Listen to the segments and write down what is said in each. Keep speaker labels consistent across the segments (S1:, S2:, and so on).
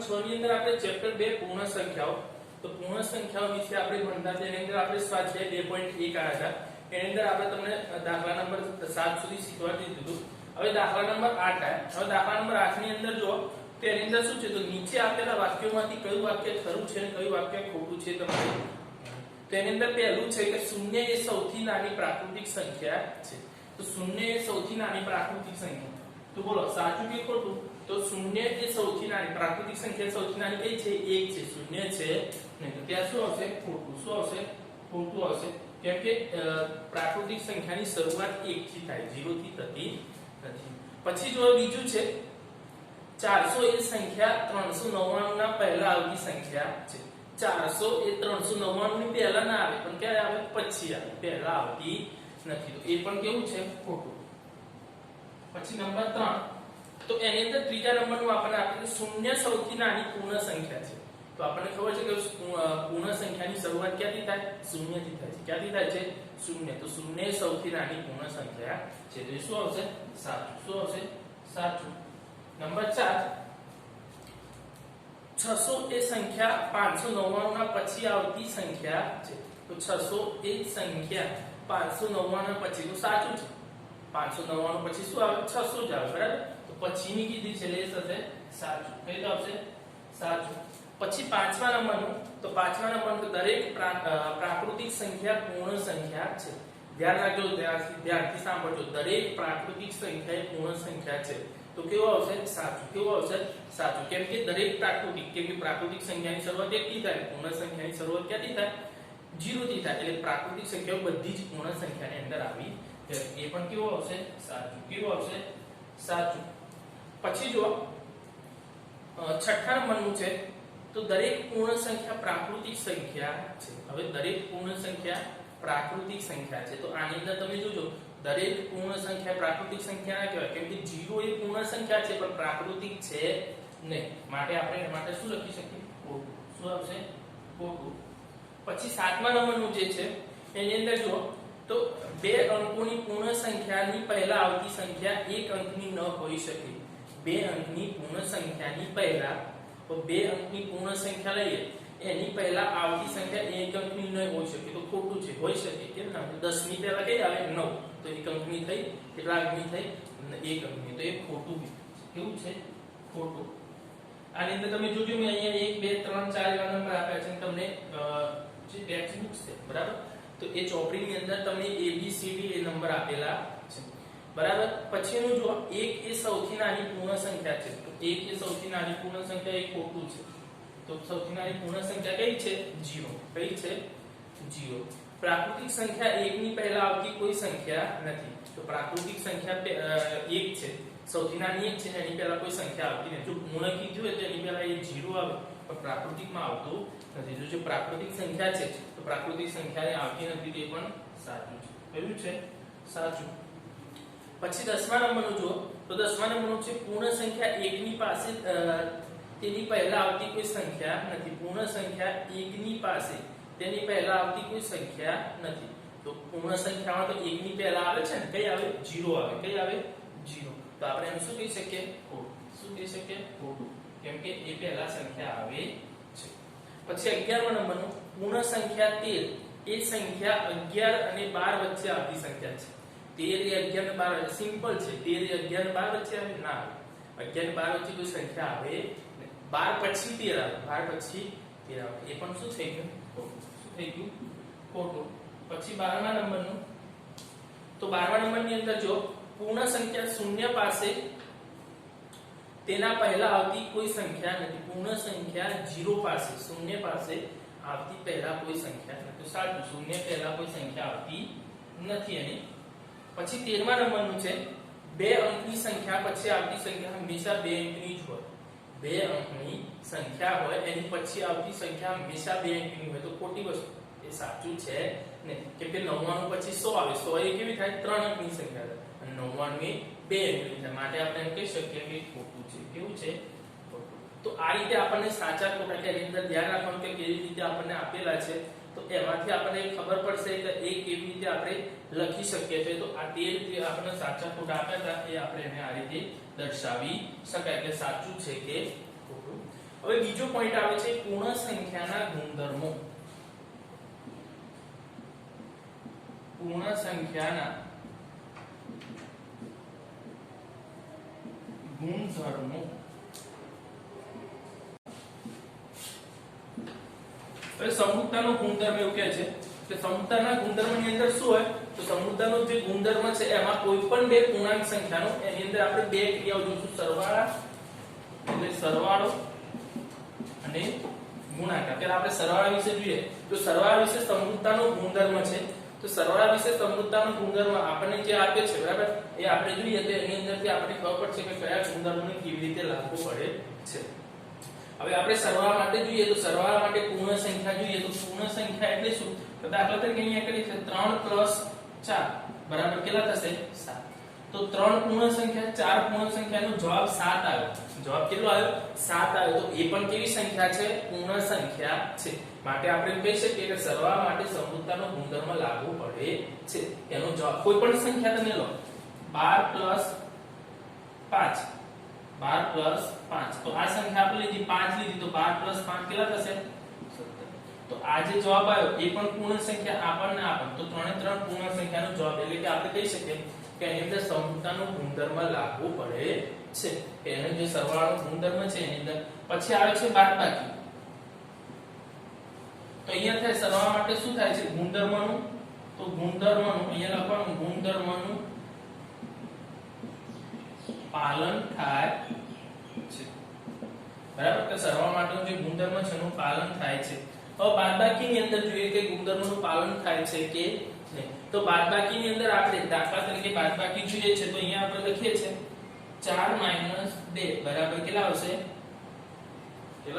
S1: 6 ની અંદર આપણે ચેપ્ટર 2 પૂર્ણ સંખ્યાઓ તો પૂર્ણ સંખ્યાઓ વિશે આપણે ભણતા તેની અંદર આપણે સ્વાધ્યાય 2.1 આવ્યા હતા એની અંદર આપણે તમને દાખલા નંબર 7 સુધી શીખવાડી દીધું હવે દાખલા નંબર 8 આવ્યા હવે દાખલા નંબર 8 ની અંદર જો તેની અંદર શું છે તો નીચે આપેલા વાક્યોમાંથી કયું વાક્ય ખરું છે અને કયું વાક્ય ખોટું છે તમારે તેની અંદર પહેલું છે કે શૂન્ય એ સૌથી નાની પ્રાકૃતિક સંખ્યા છે તો શૂન્ય એ સૌથી નાની પ્રાકૃતિક સંખ્યા તો બોલો સાચું કે ખોટું તો શૂન્ય એ સૌથી નાની પ્રાકૃતિક સંખ્યા સૌથી નાની કઈ છે 1 છે શૂન્ય છે નહીં તો ત્યાં શું આવશે ખોટું શું આવશે ખોટું આવશે કેમ કે પ્રાકૃતિક સંખ્યાની શરૂઆત 1 થી થાય 0 થી થતી નથી પછી જો બીજું છે 400 એ સંખ્યા 399 ના પહેલા આવતી સંખ્યા છે 400 એ 399 ની પહેલા ના આવે પણ ક્યારે આવે પછી આવે પહેલા આવતી નથી તો એ પણ કેવું છે ખોટું પછી નંબર 3 તો એની અંદર ત્રીજા નંબરનું આપણને આપેલું શૂન્ય સૌથી નાની પૂર્ણ સંખ્યા છે તો આપણને ખબર છે કે પૂર્ણ સંખ્યાની શરૂઆત ક્યાંથી થાય શૂન્યથી થાય છે ક્યાંથી થાય છે શૂન્ય તો શૂન્ય સૌથી નાની પૂર્ણ સંખ્યા છે તો શું આવશે સાચું શું આવશે સાચું નંબર 4 600 એ સંખ્યા 599 ના પછી આવતી સંખ્યા છે તો 600 એ સંખ્યા 599 ના પછી તો સાચું છે 599 પછી શું આવે 600 જ આવે બરાબર તો પછીની કીધી છે એટલે થશે સાચું કઈ આવશે સાચું પછી પાંચમા નંબરનું તો પાંચમા નંબરનું દરેક પ્રાકૃતિક સંખ્યા પૂર્ણ સંખ્યા છે ધ્યાન રાખજો ધ્યાનથી સાંભળજો દરેક પ્રાકૃતિક સંખ્યા એ પૂર્ણ સંખ્યા છે તો કેવો આવશે સાચું કેવો આવશે સાચું કેમ કે દરેક પ્રાકૃતિક સંખ્યાની શરૂઆત 1 થી થાય પૂર્ણ સંખ્યાની શરૂઆત ક્યાંથી થાય 0 થી થાય એટલે પ્રાકૃતિક સંખ્યાઓ બધી જ પૂર્ણ સંખ્યાની અંદર આવી એ પણ કેવો આવશે સાચું કેવો આવશે સાચું પછી જો છઠ્ઠા નંબરનું છે તો દરેક પૂર્ણ સંખ્યા પ્રાકૃતિક સંખ્યા છે હવે દરેક પૂર્ણ સંખ્યા પ્રાકૃતિક સંખ્યા છે તો આની અંદર તમે જોજો દરેક પૂર્ણ સંખ્યા પ્રાકૃતિક સંખ્યા ના કહેવાય કેમ કે 0 એ પૂર્ણ સંખ્યા છે પણ પ્રાકૃતિક છે નહીં માટે આપણે એના માટે શું લખી શકીએ ખોટું શું આવશે ખોટું પછી સાતમા નંબરનું જે છે એની અંદર જો તો બે અંકોની પૂર્ણ સંખ્યાની પહેલા આવતી સંખ્યા એક અંકની ન હોઈ શકે બે અંકની પૂર્ણ સંખ્યાની પહેલા તો બે અંકની પૂર્ણ સંખ્યા લઈએ એની પહેલા આવતી સંખ્યા એક અંકની ન હોઈ શકે તો ખોટું છે હોઈ શકે કેમ ના 10 ની પહેલા કઈ આવે 9 તો એક અંકની થઈ કેટલા અંકની થઈ એક અંકની તો એ ખોટું કેવું છે ખોટું આની અંદર તમે જોજો મેં અહીંયા 1 2 3 4 એવા નંબર આપ્યા છે તમને જે ટેક્સ્ટ બુક્સ છે બરાબર તો એ ચોપડીની અંદર તમને ABCD એ નંબર આપેલા છે બરાબર પછીનું જો 1 એ સૌથી નાની પૂર્ણ સંખ્યા છે તો 1 એ સૌથી નાની પૂર્ણ સંખ્યા એ ખોટું છે તો સૌથી નાની પૂર્ણ સંખ્યા કઈ છે 0 કઈ છે 0 પ્રાકૃતિક સંખ્યા 1 ની પહેલા આવતી કોઈ સંખ્યા નથી તો પ્રાકૃતિક સંખ્યા 1 છે સૌથી નાની 1 છે એની પહેલા કોઈ સંખ્યા આવતી નથી જો પૂર્ણ કીધું હોય તો એની પહેલા એ 0 આવે પણ પ્રાકૃતિકમાં આવતું નથી જો પ્રાકૃતિક સંખ્યા છે તો પ્રાકૃતિક સંખ્યાને આવતી નથી તે પણ સાચું છે કયું છે સાચું પછી 10મા નંબરનું જો તો 10મા નંબરનું છે પૂર્ણ સંખ્યા 1 ની પાસે તેની પહેલા આવતી કોઈ સંખ્યા નથી પૂર્ણ સંખ્યા 1 ની પાસે તેની પહેલા આવતી કોઈ સંખ્યા નથી તો પૂર્ણ સંખ્યામાં તો 1 ની પહેલા આવે છે ને કઈ આવે 0 આવે કઈ આવે 0 તો આપણે એમ શું કહી શકીએ ખોટું શું કહી શકીએ ખોટું કેમ કે એ પહેલા સંખ્યા આવે છે પછી 11મા નંબરનું પૂર્ણ સંખ્યા 13 એ સંખ્યા 11 અને 12 વચ્ચે આવતી સંખ્યા છે 13 એ 11 અને 12 સિમ્પલ છે 13 એ 11 અને 12 વચ્ચે આવે ના આવે 11 અને 12 વચ્ચે કોઈ સંખ્યા આવે 12 પછી 13 આવે 12 પછી 13 આવે એ પણ શું થઈ ગયું ખોટું શું થઈ ગયું ખોટું પછી 12મા નંબરનું તો 12મા નંબરની અંદર જો પૂર્ણ સંખ્યા શૂન્ય પાસે તેના પહેલા આવતી કોઈ સંખ્યા નથી પૂર્ણ સંખ્યા 0 પાસે શૂન્ય પાસે આવતી પહેલા કોઈ સંખ્યા નથી તો સાચું શૂન્ય પહેલા કોઈ સંખ્યા આવતી નથી એની પછી 13મા નંબરનું છે બે અંકની સંખ્યા પછી આવતી સંખ્યા હંમેશા બે અંકની જ હોય બે અંકની સંખ્યા હોય એની પછી આવતી સંખ્યા હંમેશા બે અંકની હોય તો ખોટી વસ્તુ એ સાચું છે ને કેમ કે 99 પછી 100 આવે 100 એ કેવી થાય 3 અંકની સંખ્યા અને 99 એ બે અંકની સંખ્યા માટે આપણે એમ કહી શકીએ કે ખોટું છે કેવું છે ખોટું તો આ રીતે આપણને સાચા ખોટા કે એની અંદર ધ્યાન રાખવાનું કે કેવી રીતે આપણને આપેલા છે તો એમાંથી આપણને ખબર પડશે કે એ કેવી રીતે આપણે લખી શકીએ છીએ તો આ તે રીતે આપણને સાચા ખોટા આપ્યા હતા એ આપણે એને આ રીતે દર્શાવી શકાય કે સાચું છે કે ખોટું હવે બીજો પોઈન્ટ આવે છે પૂર્ણ સંખ્યાના ગુણધર્મો. પૂર્ણ સંખ્યાના ગુણધર્મો. હવે સમૃદ્ધતાનો ગુણધર્મ એવું કહે છે કે સમૃદ્ધતાના ગુણધર્મની અંદર શું હોય તો સમૃદ્ધતાનો જે ગુણધર્મ છે એમાં કોઈ પણ બે પૂર્ણાંક સંખ્યાનો એની અંદર આપણે બે ક્રિયાઓ જોઈશું, સરવાળા એટલે સરવાળો અને ગુણાકાર. ત્યારે આપણે સરવાળા વિશે જોઈએ તો સરવાળા વિશે સમૃદ્ધતાનો ગુણધર્મ છે. તો સરવાળા વિશે સમૃદ્ધતાનો ગુણધર્મ આપણને જે આપે છે બરાબર એ આપણે જોઈએ તો એની અંદરથી આપણને ખબર પડશે કે કયા ગુણધર્મને કેવી રીતે લાગુ પડે છે. હવે આપણે સરવાળા માટે જોઈએ તો સરવાળા માટે પૂર્ણ સંખ્યા જોઈએ તો પૂર્ણ સંખ્યા એટલે શું તો દાખલા તરીકે અહીંયા કરીએ છે 3 + 4 બરાબર કેટલા થશે 7. તો 3 પૂર્ણ સંખ્યા 4 પૂર્ણ સંખ્યાનો જવાબ 7 આવ્યો. જવાબ કેટલો આવ્યો 7 આવ્યો. તો એ પણ કેવી સંખ્યા છે પૂર્ણ સંખ્યા છે. માટે આપણે કહી શકીએ કે સરવાળા માટે સમૃદ્ધતાનો ગુણધર્મ લાગુ પડે છે. એનો જવાબ કોઈ પણ સંખ્યા તમે લો 12 + 5 12 + 5 તો આ સંખ્યા આપણે લીધી 5 લીધી તો 12 + 5 કેટલા થશે 17. તો આ જે જવાબ આવ્યો એ પણ પૂર્ણ સંખ્યા આપણને આપણ તો 3 3 પૂર્ણ સંખ્યાનો જવાબ એટલે કે આપણે કહી શકીએ કે એની અંદર સમૃદ્ધતાનો ગુણધર્મ લાગુ પડે છે. એનો જે સરવાળાનો ગુણધર્મ છે એની અંદર પછી આવે છે બાદબાકી. તો અહીંયા થાય સરવાળા માટે શું થાય છે ગુણધર્મનું તો ગુણધર્મનું અહીંયા લખવાનું ગુણધર્મનું પાલન થાય છે બરાબર. કે સરવાળા માટેનું જે ગુણધર્મ છે એનું પાલન થાય છે. હવે બાદબાકીની અંદર જોઈએ કે ગુણધર્મનું પાલન થાય છે કે નહીં. તો બાદબાકીની અંદર આપણે દાખલા તરીકે બાદબાકી જોઈએ છે તો અહીંયા આપણે લખીએ છે 4 - 2 બરાબર કેટલા આવશે 2.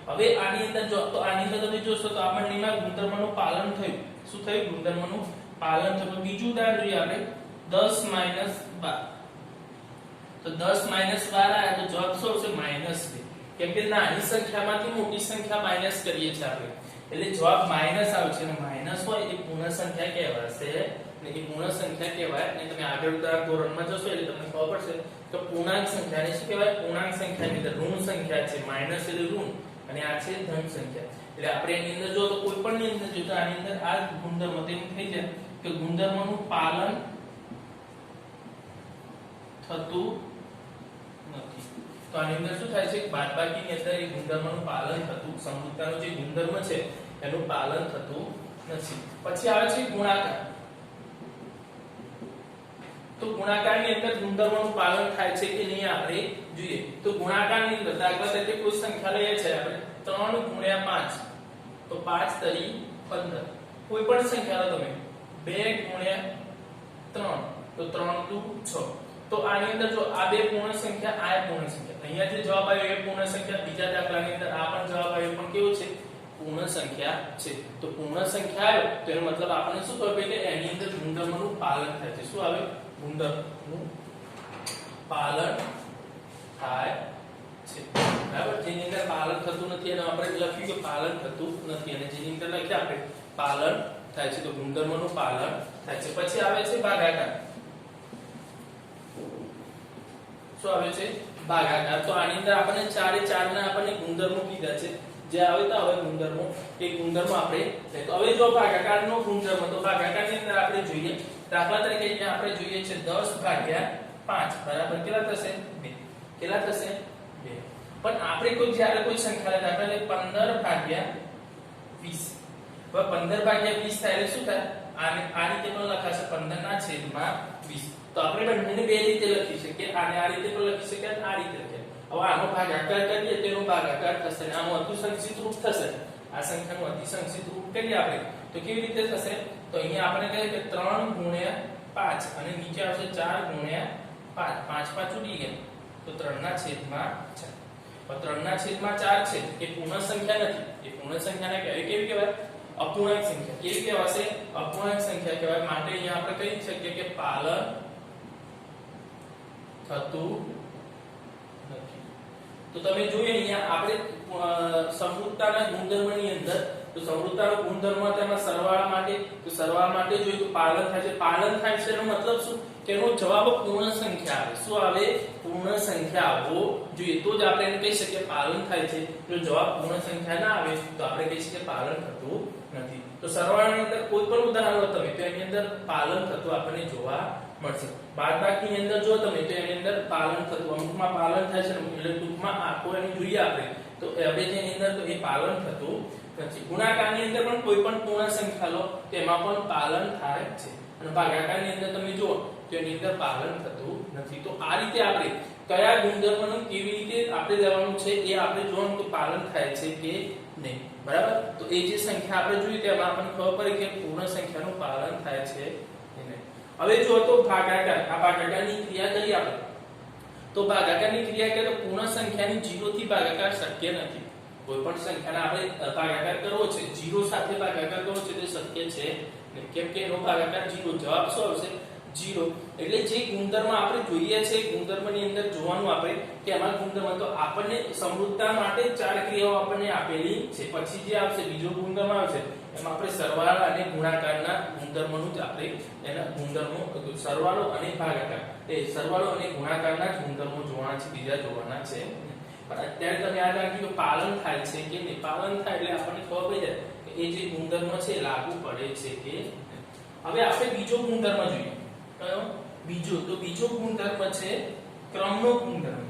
S1: હવે આની અંદર જો તો આની અંદર તમે જોશો તો આપણને એમાં ગુણધર્મનું પાલન થયું. શું થયું ગુણધર્મનું પાલન થયું. બીજું ઉદાહરણ જોઈએ આપણે 10 - 12 તો 10 - 12 આયા તો જવાબ શું આવશે -2. કેમ કે નાની સંખ્યામાંથી મોટી સંખ્યા માઈનસ કરીએ છીએ આપણે એટલે જવાબ માઈનસ આવે છે. અને માઈનસ હોય એ પૂર્ણ સંખ્યા કહેવાશે અને એ પૂર્ણ સંખ્યા કહેવાય. અને તમે આગળ ધોરણમાં જશો એટલે તમને ખબર પડશે કે પૂર્ણાંક સંખ્યાને શું કહેવાય પૂર્ણાંક સંખ્યાની અંદર ઋણ સંખ્યા છે. માઈનસ એટલે ઋણ અને આ છે ધન સંખ્યા. એટલે આપણે એની અંદર જો તો કોઈ પણ ની અંદર જો તો આની અંદર આ ગુણધર્મ તેમ થઈ જાય કે ગુણધર્મનું પાલન થતું નથી. તો આની અંદર શું થાય છે બાદબાકીની અંદર એ ગુણધર્મનું પાલન થતું સમૃદ્ધતાનો જે ગુણધર્મ છે એનું પાલન થતું નથી. પછી આવે છે ગુણાકાર. તો ગુણાકારની અંદર ગુણધર્મનું પાલન થાય છે કે નહીં આપણે જોઈએ. તો ગુણાકારની અંદર દાખલા તરીકે કોઈ સંખ્યા લઈએ છે આપણે 3 × 5 તો 5 તરી 15. કોઈ પણ સંખ્યા લો તમે 2 × 3 તો 3 × 6. તો આની અંદર જો આ બે પૂર્ણ સંખ્યા આ પૂર્ણ સંખ્યા અહીંયા જે જવાબ આવ્યો એ પૂર્ણ સંખ્યા. બીજા દાખલાની અંદર આ પણ જવાબ આવ્યો પણ કેવું છે પૂર્ણ સંખ્યા છે. તો પૂર્ણ સંખ્યા આવ્યો તો એનો મતલબ આપણે શું કહે કે એની અંદર ગુણધર્મનું પાલન થાય છે. શું આવે ગુણધર્મનું પાલન થાય છે બરાબર. જેની અંદર પાલન થતું નથી એને આપણે લખ્યું કે પાલન થતું નથી અને જેની અંદર લખ્યા આપણે પાલન થાય છે. તો ગુણધર્મનું પાલન થાય છે. પછી આવે છે ભાગાકાર. શું આવે છે ભાગાકાર. તો આની અંદર આપણને 4 એ 4 ના આપણને ગુણધર્મો કીધા છે. જે આવે તો હવે ગુણધર્મો એ ગુણધર્મો આપણે તો હવે જો ભાગાકારનો ગુણધર્મ તો ભાગાકારની અંદર આપણે જોઈએ દાખલા તરીકે અહીંયા આપણે જોઈએ છે 10/5 બરાબર કેટલા થશે 2. કેટલા થશે 2. પણ આપણે કોઈ જ્યારે કોઈ સંખ્યા દાખલા તરીકે 15/20 હવે 15/20 થાય એટલે શું થાય આ રીતે પણ લખાશે 15/20. તો આપણે બંનેને બે રીતે લખી શકીએ. આને આ રીતે પણ લખી શકીએ અને આ રીતે લખીએ. હવે આનો ભાગાકાર કરીએ તો એનો ભાગાકાર થશે અને આનું અતિસંક્ષિપ્ત રૂપ થશે. આ સંખ્યાનું અતિસંક્ષિપ્ત રૂપ કરીએ આપણે તો કેવી રીતે થશે તો અહીંયા આપણે કહીએ કે 3 × 5 અને નીચે આવશે 4 × 5 5 ઉડી ગયા તો 3/4. પણ 3/4 છે એ પૂર્ણ સંખ્યા નથી. એ પૂર્ણ સંખ્યાને કહેવાય કેવી કહેવાય અપૂર્ણાંક સંખ્યા. કેવી કહેવાશે અપૂર્ણાંક સંખ્યા કહેવાય. માટે અહીંયા આપણે કહી શકીએ કે પાલન થતું નથી. તો તમે જોઈએ અહીંયા આપણે સમૃદ્ધતાના ગુણધર્મની અંદર તો સમૃદ્ધતાનો ગુણધર્મ તેમાં સરવાળા માટે, તો સરવાળા માટે જોઈએ તો પાલન થાય છે. પાલન થાય છે એનો મતલબ શું કે એનો જવાબ પૂર્ણ સંખ્યા આવે. શું આવે? પૂર્ણ સંખ્યા આવવો જોઈએ, તો જ આપણે એને કહી શકીએ પાલન થાય છે. જો જવાબ પૂર્ણ સંખ્યા ના આવે તો આપણે કહી શકીએ પાલન થતું નથી. તો સરવાળાની અંદર કોઈ પણ ઉદાહરણ લો તમે તો એની અંદર પાલન થતું આપણને જોવા મળશે. બાદબાકીની અંદર જો તમે તો એની અંદર પાલન થતું અમુકમાં પાલન થાય છે એટલે ટૂંકમાં આખો એની જોઈએ આપણે તો હવે જેની અંદર તો એ પાલન થતું નથી. ગુણાકારની અંદર પણ કોઈ પણ પૂર્ણ સંખ્યા લો તેમાં પણ પાલન થાય છે અને ભાગાકારની અંદર તમે જુઓ તો એની અંદર પાલન થતું નથી. તો આ રીતે આપણે કયા ગુણધર્મનું કેવી રીતે આપણે લેવાનું છે એ આપણે જોવાનું કે પાલન થાય છે કે નહીં. બરાબર? તો એ જે સંખ્યા આપણે જોઈ તેમાં આપણને ખબર પડે કે પૂર્ણ સંખ્યાનું પાલન થાય છે કે નહીં. હવે જો તો ભાગાકાર, આ ભાગાકારની ક્રિયા કરી આપણે તો ભાગાકારની ક્રિયા કરીએ તો પૂર્ણ સંખ્યાની 0 થી ભાગાકાર શક્ય નથી. કોઈ પણ સંખ્યાને આપણે ભાગાકાર કરવો છે 0 સાથે ભાગાકાર કરવો છે તે શક્ય છે નહીં. કેમ કે એનો ભાગાકાર 0. જવાબ શું આવશે? 0. એટલે જે ગુણધર્મ આપણે જોઈએ છે ગુણધર્મની અંદર જોવાનું આપણે કે એમાં ગુણધર્મ તો આપણને સમૃદ્ધતા માટે 4 ક્રિયાઓ આપણને આપેલી છે. પછી જે આવશે બીજો ગુણધર્મ આવશે એમાં આપણે સરવાળા અને ગુણાકારના ગુણધર્મનું જ આપણે એના ગુણધર્મો સરવાળો અને ભાગાકાર એ સરવાળો અને ગુણાકારના ગુણધર્મો જોવાના છે, બીજા જોવાના છે. પણ અત્યારે તમે યાદ રાખ્યું કે પાલન થાય છે કે નહીં. પાલન થાય એટલે આપણને ખબર પડી જાય કે એ જે ગુણધર્મ છે એ લાગુ પડે છે કે. હવે આપણે બીજો ગુણધર્મ જોઈએ. કયો? બીજો. તો બીજો ગુણધર્મ છે ક્રમનો ગુણધર્મ.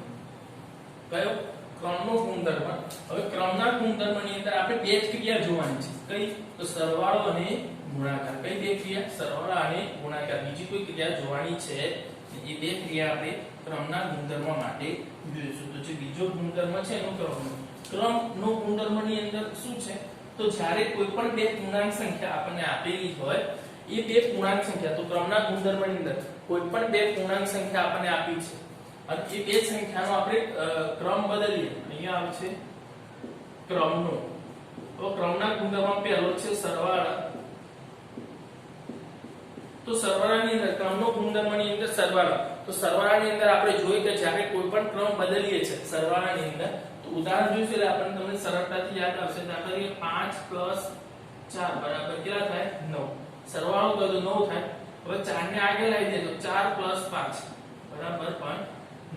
S1: કયો? ક્રમનો ગુણધર્મ. હવે ક્રમના ગુણધર્મની અંદર આપણે બે જ ક્રિયા જોવાની છે. કઈ? તો સરવાળો અને ગુણાકાર. કઈ બે ક્રિયા? સરવાળા અને ગુણાકાર. બીજી કોઈ ક્રિયા જોવાની છે એ બે ક્રિયા આપણે ક્રમના ગુણધર્મ માટે જોઈશું. તો જે બીજો ગુણધર્મ છે એનો ક્રમનો ગુણધર્મની અંદર શું છે? તો જ્યારે કોઈ પણ બે પૂર્ણાંક સંખ્યા આપણને આપેલી હોય એ બે પૂર્ણાંક સંખ્યા તો ક્રમના ગુણધર્મની અંદર કોઈ પણ બે પૂર્ણાંક સંખ્યા આપણને આપી છે અને એ બે સંખ્યાનો આપણે ક્રમ બદલીએ. અહીંયા આવે છે ક્રમનો. તો ક્રમના ગુણધર્મમાં પહેલો છે સરવાળા. તો સરવાળાની અંદર ક્રમનો ગુણધર્મની અંદર સરવાળા. તો સરવાળાની અંદર આપણે જોઈએ કે જ્યારે કોઈ પણ ક્રમ બદલીએ છે સરવાળાની અંદર તો ઉદાહરણ જોઈશું એટલે આપણને તમને સરળતાથી યાદ આવશે. દાખલા તરીકે 5 + 4 બરાબર કેટલા થાય? 9. સરવાળો કરો તો 9 થાય. હવે 4 ને આગળ લાવી દે તો 4 + 5 બરાબર પણ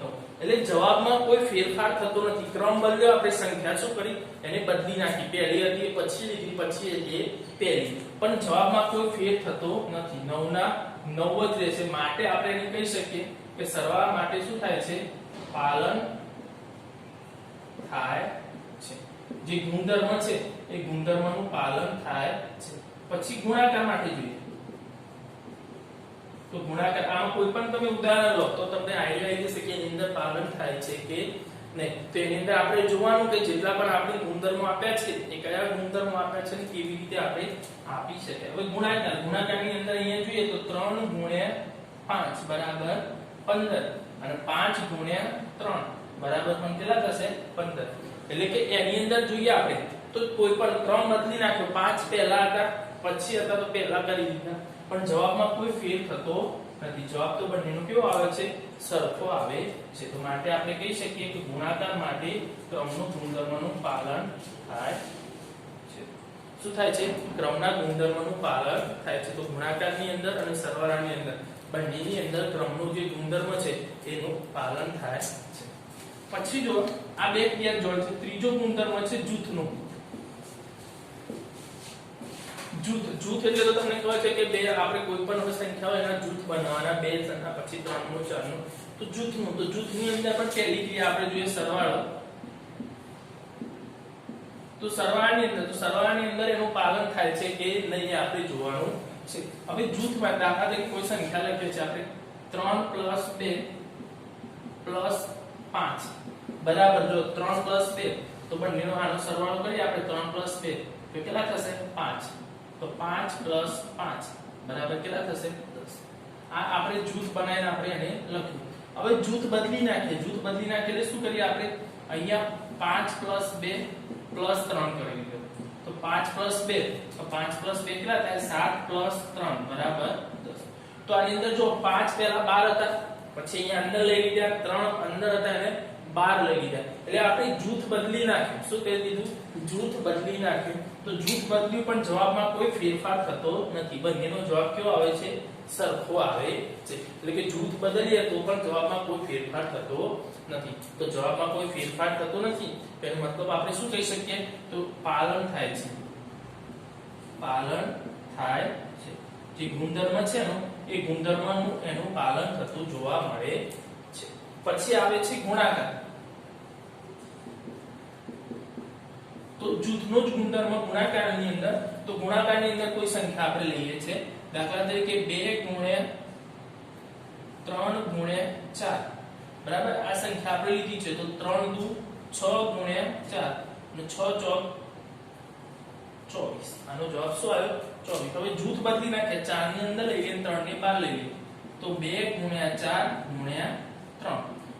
S1: 9. એટલે જવાબમાં કોઈ ફેરફાર થતો નથી. ક્રમ બદલ્યો, આપણે સંખ્યા શું કરી એને બદલી નાખી. પહેલી હતી પછી લીધી, પછી હતી પહેલી, પણ જવાબમાં કોઈ ફેર થતો નથી. 9 ના 9 જ રહેશે. માટે આપણે એને કહી શકીએ કે સરવાળા માટે શું થાય છે? પાલન થાય છે. જે ગુણધર્મ છે એ ગુણધર્મનું પાલન થાય છે. પછી ગુણાકાર માટે જોઈએ તો ગુણાકાર આમાં કોઈ પણ તમે ઉદાહરણ લો તો તમને આઈડિયા આવી જશે કે એની અંદર પાલન થાય છે કે નહીં. તો એની અંદર આપણે જોવાનું કે જેટલા પણ આપણે ગુણધર્મો આપ્યા છે એ કયા ગુણધર્મો આપ્યા છે અને કેવી રીતે આપણે આપી શકીએ. હવે ગુણાકારની અંદર અહીંયા જોઈએ તો 3 * 5 બરાબર 15 અને 5 * 3 બરાબર પણ કેટલા થશે? 15. એટલે કે એની અંદર જોઈએ આપણે તો કોઈ પણ ક્રમ બદલી નાખ્યો. 5 પહેલા હતા પછી હતા તો પહેલા કરી દીધા પણ જવાબમાં કોઈ ફેર થતો નથી. જવાબ તો બંનેનો કેવો આવે છે? સરખો આવે છે. તો માટે આપણે કહી શકીએ કે ગુણાકાર માટે ક્રમનો ગુણધર્મનું પાલન થાય છે. શું થાય છે? ક્રમના ગુણધર્મનું પાલન થાય છે. તો ગુણાકારની અંદર અને સરવાળાની અંદર બંનેની અંદર ક્રમનો જે ગુણધર્મ છે એનું પાલન થાય છે. પછી જો આ બે ક્રિયા જોડે છે. ત્રીજો ગુણધર્મ છે જૂથનો. જૂથ એટલે તો તમને ખબર છે કે બે આપણે કોઈ પણ સંખ્યા હોય એના જૂથ બનાવવાના. 2 ના પછી 3 નું 4 નું. તો જૂથનું. તો જૂથની અંદર પણ પહેલી ક્રિયા આપણે જોઈએ સરવાળો. તો સરવાળાની અંદર એનું પાલન થાય છે કે નહીં આપણે જોવાનું છે. હવે જૂથમાં દાખલા તરીકે કોઈ સંખ્યા લખીએ છે આપણે 3 + 2 + 5 બરાબર. જો 3 + 2 તો બંનેનો આનો સરવાળો કરીએ આપણે 3 + 2 તો કેટલા થશે? 5. તો 5 + 5 બરાબર કેટલા થશે? 10. આ આપણે જૂથ બનાવીને આપણે એને લખ્યું. હવે જૂથ બદલી નાખીએ. એટલે શું કરીએ આપણે? અહીંયા 5 + 2 + 3 કરી દીધું. તો 5 + 2 તો 5 + 2 કેટલા થાય? 7 + 3 બરાબર 10. તો આની અંદર જો 5 પહેલા 12 હતા પછી અહીંયા અંદર લઈ લીધા, 3 અંદર હતા અને 12 લઈ લીધા એટલે આપણે જૂથ બદલી નાખ્યું શું કહી દીધું જૂથ બદલી નાખ્યું તો જૂથ બદલ્યું પણ જવાબમાં કોઈ ફેરફાર થતો નથી બંનેનો જવાબ કેવો આવે છે સરખો આવે છે એટલે કે જૂથ બદલીએ તો પણ જવાબમાં કોઈ ફેરફાર થતો નથી તો જવાબમાં કોઈ ફેરફાર થતો નથી એનો મતલબ આપણે શું કહી શકીએ તો પાલન થાય છે જે ગુણધર્મ છે એ ગુણધર્મનું એનું પાલન થતું જોવા મળે છે પછી આવે છે ગુણાકાર તો જૂથનો જ ગુણધર્મ ગુણાકારની અંદર તો ગુણાકારની અંદર કોઈ સંખ્યા આપણે લઈએ છે દાખલા તરીકે 2 ગુણ્યા 3 ગુણ્યા 4 બરાબર આ સંખ્યા આપણે લીધી છે તો 3 દુ 6 ગુણ્યા 4 અને 6 ચોક 24 આનો જવાબ શું આવ્યો 24 હવે જૂથ બદલી નાખે 4 ની અંદર લઈએ 3 ને બહાર લઈએ તો 2 ગુણ્યા 4 ગુણ્યા 3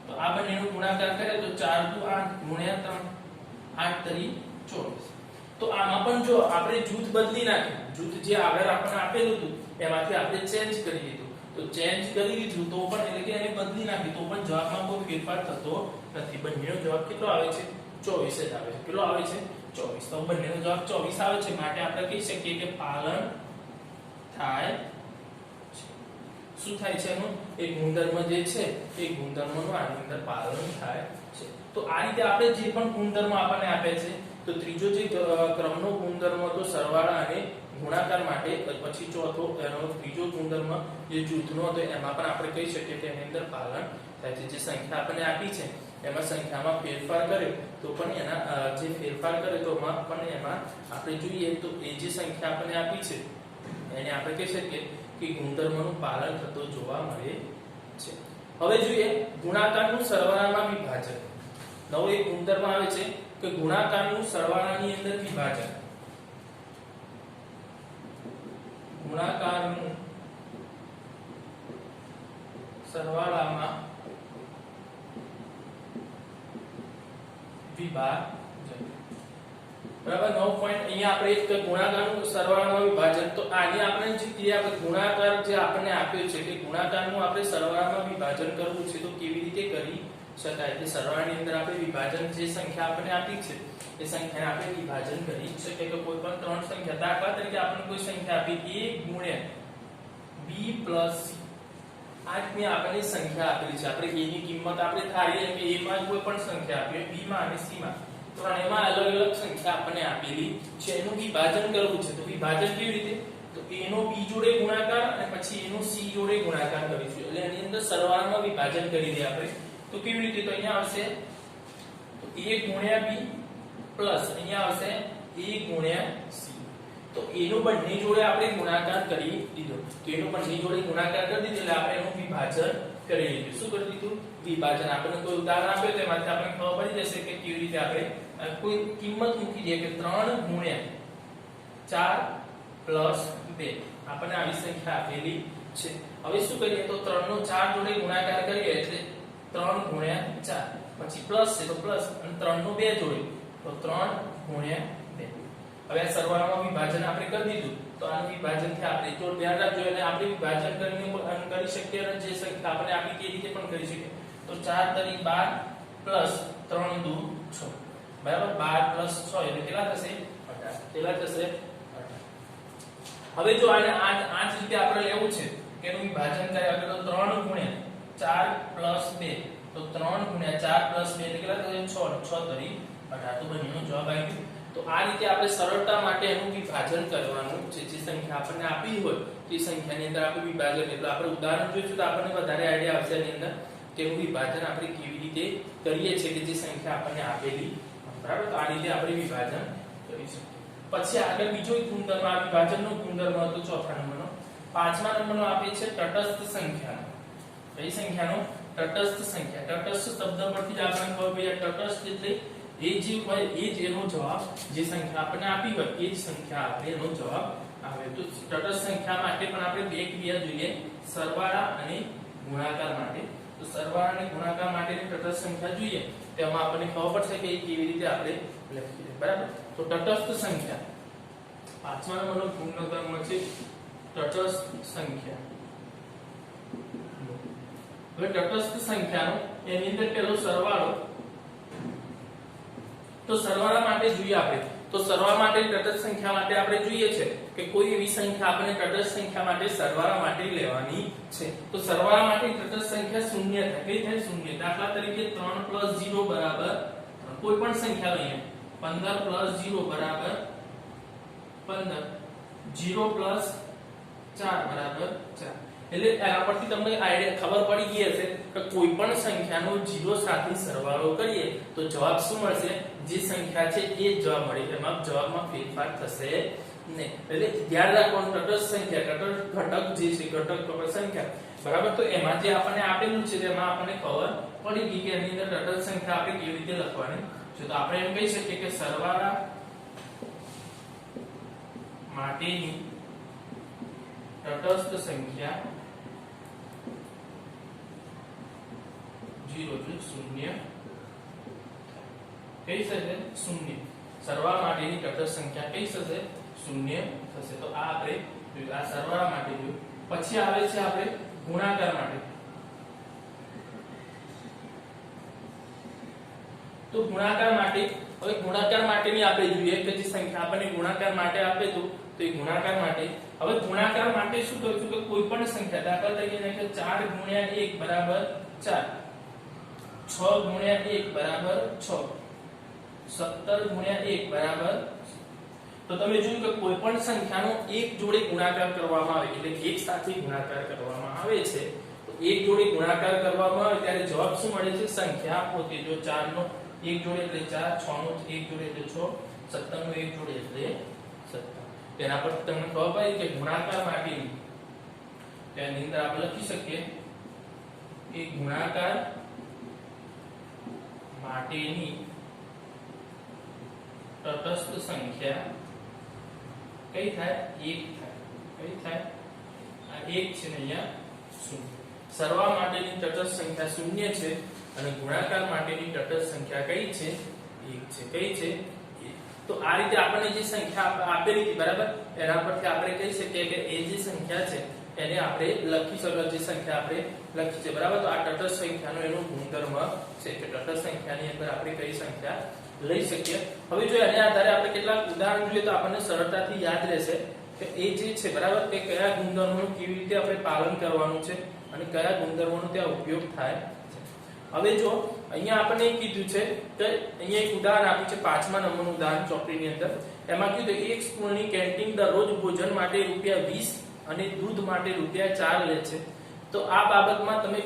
S1: તો આ બંનેનો ગુણાકાર કરે તો 4 દુ 8 ગુણ્યા 3 8 તરી 24 તો આમાં પણ જો આપણે જૂથ બદલી નાખ્યું જૂથ જે આગળ આપણને આપેલું હતું એમાંથી આપણે ચેન્જ કરી દીધું તો ચેન્જ કરી દીધું તો પણ એટલે કે એને બદલી નાખ્યું તો પણ જવાબમાં કોઈ ફેરફાર થતો નથી બંનેનો જવાબ કેટલો આવે છે 24 જ આવે છે કેટલો આવે છે 24 તો બંનેનો જવાબ 24 આવે છે માટે આપણે કહી શકીએ કે પાલન થાય શું થાય છે એનું એ ગુણધર્મ જે છે એ ગુણધર્મનું આની અંદર પાલન થાય છે તો આ રીતે આપણે જે પણ ગુણધર્મ આપણને આપે છે તો ત્રીજો જે ક્રમનો ગુણધર્મ હતો સરવાળા અને ગુણાકાર માટે પછી ચોથો એનો ત્રીજો ગુણધર્મ જે જૂથનો હતો એમાં પણ આપણે કહી શકીએ કે એની અંદર પાલન થાય છે જે સંખ્યા આપણને આપી છે એમાં સંખ્યામાં ફેરફાર કરે તો પણ એના જે ફેરફાર કરે તો પણ એમાં આપણે જોઈએ તો એ જે સંખ્યા આપણને આપી છે એને આપણે કહી શકીએ કે ગુણધર્મનું પાલન થતું જોવા મળે છે હવે જોઈએ ગુણાકારનું સરવાળામાં વિભાજન નવો એક ગુણધર્મ આવે છે કે ગુણાકારનું સરવાળાની અંદર વિભાજન ગુણાકારનું સરવાળામાં વિભાજન બરાબર 9 પોઈન્ટ અહીંયા આપણે એક ગુણાકારનું સરવાળામાં વિભાજન તો આની આપણે જે ક્રિયા ગુણાકાર જે આપણને આપ્યો છે કે ગુણાકારનું આપણે સરવાળામાં વિભાજન કરવું છે તો કેવી રીતે કરી શકાય કે સરવાળાની અંદર આપણે વિભાજન જે સંખ્યા આપણને આપી છે એ સંખ્યાને આપણે વિભાજન કરી શકીએ કે કોઈ પણ ત્રણ સંખ્યા દાખલા તરીકે આપણને કોઈ સંખ્યા આપી a ગુણ્યા b પ્લસ c આજની આપણને સંખ્યા આપેલી છે આપણે a ની કિંમત આપણે ધારીએ કે a માં કોઈ પણ સંખ્યા આપીએ b માં અને c માં ત્રણેયમાં અલગ અલગ સંખ્યા આપણને આપેલી છે એનું વિભાજન કરવું છે તો વિભાજન કેવી રીતે તો a નો b જોડે ગુણાકાર અને પછી a નો c જોડે ગુણાકાર કરીશું એટલે એની અંદર સરવાળામાં વિભાજન કરી દે આપણે તો કેવી રીતે તો અહીંયા આવશે તો a ગુણ્યા b પ્લસ અહીંયા આવશે a ગુણ્યા c તો a નો બંને જોડે આપણે ગુણાકાર કરી દીધો તો એનો બંને જોડે ગુણાકાર કરી દીધો એટલે આપણે એનું વિભાજન કરી લીધું શું કરી દીધું વિભાજન આપણને કોઈ ઉદાહરણ આપ્યું તેમાંથી આપણે ખબર પડી જશે કે કેવી રીતે આપણે કોઈ કિંમત મૂકી દઈએ કે 3 ગુણ્યા 4 પ્લસ 2 આપણને આવી સંખ્યા આપેલી છે હવે શું કરીએ તો 3 નો 4 જોડે ગુણાકાર કરીએ એટલે 3 ગુણ્યા 4 પછી પ્લસ છે તો પ્લસ અને 3 નો 2 જોડે તો 3 ગુણ્યા 2 હવે આ સરવાળામાં વિભાજન આપણે કરી દીધું તો આ વિભાજન થી આપણે તો ધ્યાન રાખજો એટલે આપણે વિભાજન કરીને કરી શકીએ અને જે સંખ્યા આપણે આપી તે રીતે પણ કરી શકીએ તો 4 તરી 12 પ્લસ 3 દુ 6 બરાબર 12 પ્લસ 6 એટલે કેટલા થશે 18 કેટલા થશે 18 હવે જો આને આ જ રીતે આપણે લેવું છે કે એનું વિભાજન થાય આપણે તો 3 ગુણ્યા 4 પ્લસ 2 તો 3 ગુણ્યા 4 પ્લસ 2 એટલે કેટલા થશે 6 6 તરી 18 તો બંનેનો જવાબ આવી ગયો તો આ રીતે આપણે સરળતા માટે એનું વિભાજન કરવાનું છે જે સંખ્યા આપણને આપી હોય તે સંખ્યાની અંદર આપણે વિભાજન એટલે આપણે ઉદાહરણ જોઈશું તો આપણને વધારે આઈડિયા આવશે એની અંદર કે એનું વિભાજન આપણે કેવી રીતે કરીએ છીએ કે જે સંખ્યા આપણને આપેલી બરાબર તો આ રીતે આપણે વિભાજન કરીશું પછી આગળ બીજો એક ગુણધર્મ આ વિભાજનનો ગુણધર્મ હતો ચોથા નંબરનો પાંચમા નંબરનો આપે છે તટસ્થ સંખ્યાનો કઈ સંખ્યાનો તટસ્થ સંખ્યા તટસ્થ શબ્દ પરથી જ આપણને ખબર પડી તટસ્થ એટલે એ જે હોય એ જ એનો જવાબ જે સંખ્યા આપણને આપી હોય એ જ સંખ્યા આપણે એનો જવાબ આવે તો તટસ્થ સંખ્યા માટે પણ આપણે બે ક્રિયા જોઈએ સરવાળા અને ગુણાકાર માટે તો સરવાળા અને ગુણાકાર માટેની તટસ્થ સંખ્યા જોઈએ તેમાં આપણને ખબર પડશે કે કેવી રીતે આપણે લખીએ બરાબર તો તટસ્થ સંખ્યા પાંચમા નંબરનો ગુણધર્મ છે તટસ્થ સંખ્યા હવે તટસ્થ સંખ્યાનો એની અંદર પેલો સરવાળો તો સરવાળા માટે જોઈએ આપણે તો સરવાળા માટે તટસ્થ સંખ્યા માટે આપણે જોઈએ છે કે કોઈ એવી સંખ્યા આપણે તટસ્થ સંખ્યા માટે સરવાળા માટે લેવાની છે તો સરવાળા માટે તટસ્થ સંખ્યા શૂન્ય થાય કઈ થાય શૂન્ય દાખલા તરીકે 3 + 0 બરાબર કોઈ પણ સંખ્યા લઈએ 15 + 0 બરાબર 15 0 + 4 બરાબર 4 એટલે એના પરથી તમને આઈડિયા ખબર પડી ગઈ હશે કે કોઈ પણ સંખ્યાનો 0 સાથે સરવાળો કરીએ તો જવાબ શું મળશે જે સંખ્યા છે એ જવાબ મળે એમાં જવાબમાં ફેરફાર થશે નહીં એટલે ધ્યાન રાખવાનું તટસ્થ સંખ્યા ઘટક જે છે ઘટક સંખ્યા બરાબર તો એમાં જે આપણને આપેલું છે તેમાં આપણને ખબર પડી ગઈ કે એની અંદર તટસ્થ સંખ્યા આપણે કેવી રીતે લખવાની છે તો આપણે એમ કહી શકીએ કે સરવાળા માટેની તટસ્થ સંખ્યા 0 0 કઈ થશે 0 સરવાળા માટેની તટસ્થ સંખ્યા કઈ થશે 0 થશે તો આ આપણે જોયું આ સરવાળા માટે જોયું પછી આવે છે આપણે ગુણાકાર માટે તો ગુણાકાર માટે હવે ગુણાકાર માટેની આપણે જોઈએ કે જે સંખ્યા આપણને ગુણાકાર માટે આપે તો એ ગુણાકાર માટે હવે ગુણાકાર માટે શું કરીશું કે કોઈ પણ સંખ્યા દાખલા તરીકે કે 4 * 1 બરાબર 4 6 * 1 બરાબર 6 17 * 1 બરાબર તો તમે જોયું કે કોઈ પણ સંખ્યાનો એક જોડે ગુણાકાર કરવામાં આવે એટલે એક સાથે ગુણાકાર કરવામાં આવે છે તો એક જોડે ગુણાકાર કરવામાં આવે ત્યારે જવાબ શું મળે છે સંખ્યા પોતે જો 4 નો એક જોડે એટલે 4 6 નો એક જોડે એટલે 6 17 નો એક જોડે એટલે 17 તેના પર તમને ખબર પડી કે ગુણાકાર માટેની તેની અંદર આપણે લખી શકીએ કે ગુણાકાર માટેની તટસ્થ સંખ્યા કઈ થાય 1 થાય કઈ થાય આ 1 છે ને અહીંયા 0 સરવાળા માટેની તટસ્થ સંખ્યા 0 છે અને ગુણાકાર માટેની તટસ્થ સંખ્યા કઈ છે 1 છે કઈ છે તો આ રીતે આપણને જે સંખ્યા આપેલી હતી બરાબર એના પરથી આપણે કહી શકીએ કે એ જે સંખ્યા છે એને આપણે લખી શકીએ જે સંખ્યા આપણે લખી છે બરાબર તો આ તટસ્થ સંખ્યાનો એનો ગુણધર્મ છે કે તટસ્થ સંખ્યાની અંદર આપણે કઈ સંખ્યા લઈ શકીએ હવે જો એના આધારે આપણે કેટલાક ઉદાહરણ જોઈએ તો આપણને સરળતાથી યાદ રહેશે કે એ જે છે બરાબર કે કયા ગુણધર્મોનું કેવી રીતે આપણે પાલન કરવાનું છે અને કયા ગુણધર્મોનો ત્યાં ઉપયોગ થાય હવે જો અહીંયા આપણને કીધું છે કે અહીંયા એક ઉદાહરણ આપ્યું છે 5મા નંબરનું ઉદાહરણ ચોપડીની અંદર એમાં કીધું એક સ્કૂલની કેન્ટીન દરરોજ ભોજન માટે ₹20 અને દૂધ માટે ₹4 લે છે તો આ બાબતમાં તમે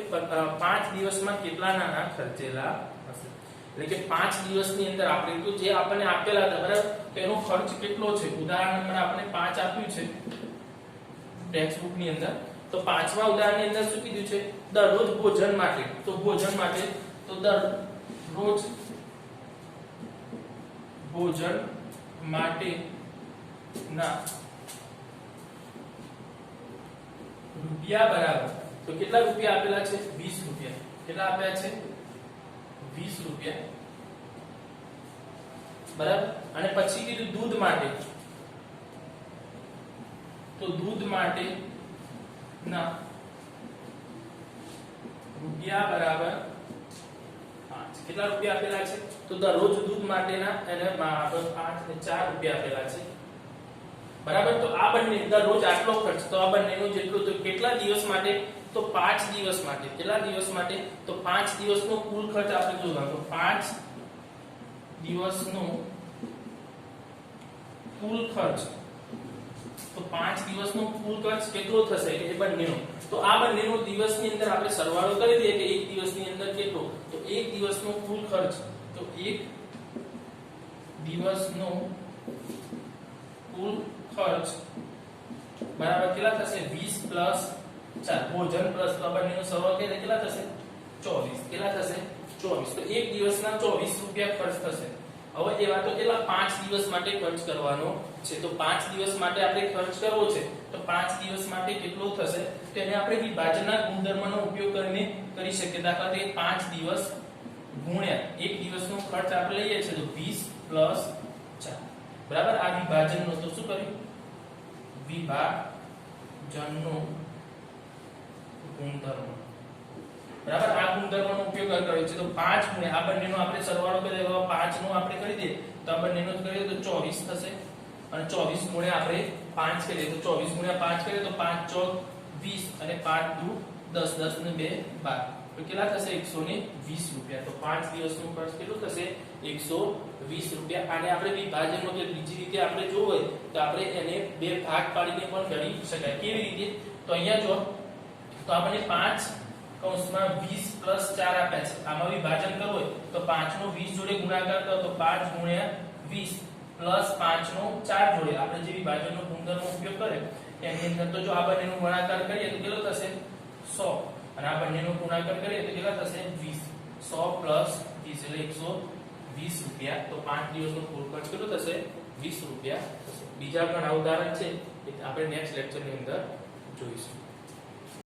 S1: 5 દિવસમાં કેટલા નાણાં ખર્ચેલા હશે એટલે કે 5 દિવસની અંદર આપણે તો જે આપણને આપેલા હતા બરાબર તેનો ખર્ચ કેટલો છે ઉદાહરણ નંબર આપણે 5 આપ્યું છે ટેક્સ્ટ બુક ની અંદર તો 5મા ઉદાહરણની અંદર શું કીધું છે દરરોજ ભોજન માટે તો ભોજન માટે તો દરરોજ ભોજન માટે ના રૂપિયા બરાબર તો કેટલા રૂપિયા આપેલા છે 20 રૂપિયા કેટલા આપ્યા છે 20 રૂપિયા બરાબર અને પછી કીધું દૂધ માટે તો દૂધ માટે ના રૂપિયા બરાબર 5 કેટલા રૂપિયા આપેલા છે તો દરરોજ દૂધ માટેના એને 5 અને 4 રૂપિયા આપેલા છે બરાબર તો આ બંને દરરોજ આટલો ખર્ચ તો આ બંનેનો જેટલો તો કેટલા દિવસ માટે તો 5 દિવસ માટે કેટલા દિવસ માટે તો 5 દિવસનો કુલ ખર્ચ આપણે જોવાનો તો 5 દિવસનો કુલ ખર્ચ તો 5 દિવસનો કુલ ખર્ચ કેટલો થશે કે એ બંનેનો તો આ બંનેનો દિવસની અંદર આપણે સરવાળો કરી દઈએ કે એક દિવસની અંદર કેટલો તો એક દિવસનો કુલ ખર્ચ તો એક દિવસનો કુલ ખર્ચ બરાબર કેટલા થશે 20 પ્લસ 4 ભોજન પ્લસ તો બંનેનો સરવાળો કરીએ કેટલા થશે 24 કેટલા થશે 24 તો એક દિવસના 24 રૂપિયા ખર્ચ થશે હવે એવા તો કેટલા 5 દિવસ માટે ખર્ચ કરવાનો છે તો 5 દિવસ માટે આપણે ખર્ચ કરવો છે તો 5 દિવસ માટે કેટલો થશે તો એને આપણે વિભાજનના ગુણધર્મનો ઉપયોગ કરીને કરી શકીએ દાખલા તરીકે 5 દિવસ ગુણ્યા એક દિવસનો ખર્ચ આપણે લઈએ છીએ તો 20 પ્લસ 4 બરાબર આ વિભાજનનો તો શું કર્યું વિભાજનનો ગુણધર્મ બરાબર આ ગુણધર્મનો ઉપયોગ કર્યો છે તો 5 ગુણ્યા આ બંનેનો આપણે સરવાળો કરીએ તો 5 નો આપણે કરી દઈએ તો આ બંનેનો કરીએ તો 24 થશે અને 24 ગુણ્યા આપણે 5 કરીએ તો 24 ગુણ્યા 5 કરીએ તો 5 ચોક 20 અને 5 દુ 10 10 ને 2 12 તો કેટલા થશે 120 રૂપિયા તો 5 દિવસનું ખર્ચ કેટલું થશે 120 રૂપિયા આને આપણે વિભાજનનો કે બીજી રીતે આપણે જોવું હોય તો આપણે એને બે ભાગ પાડીને પણ ગણી શકાય કેવી રીતે તો અહીંયા જો તો આપણે 5 કૌંસમાં 20 પ્લસ 4 આપ્યા છે આમાં વિભાજન કરવું હોય તો 5 નો 20 જોડે ગુણાકાર કરો તો 5 ગુણ્યા 20 પ્લસ 5 નો 4 જોડે આપણે જે વિભાજનનો ગુણધર્મનો ઉપયોગ કરે એની અંદર તો જો આ બંનેનો ગુણાકાર કરીએ તો કેટલો થશે 100 અને આ બંનેનો ગુણાકાર કરીએ તો કેટલા થશે 20 100 પ્લસ 20 એટલે 120 રૂપિયા તો 5 દિવસનો કુલ ખર્ચ કેટલો થશે 20 રૂપિયા થશે બીજા ઘણા ઉદાહરણ છે એ આપણે નેક્સ્ટ લેક્ચરની અંદર જોઈશું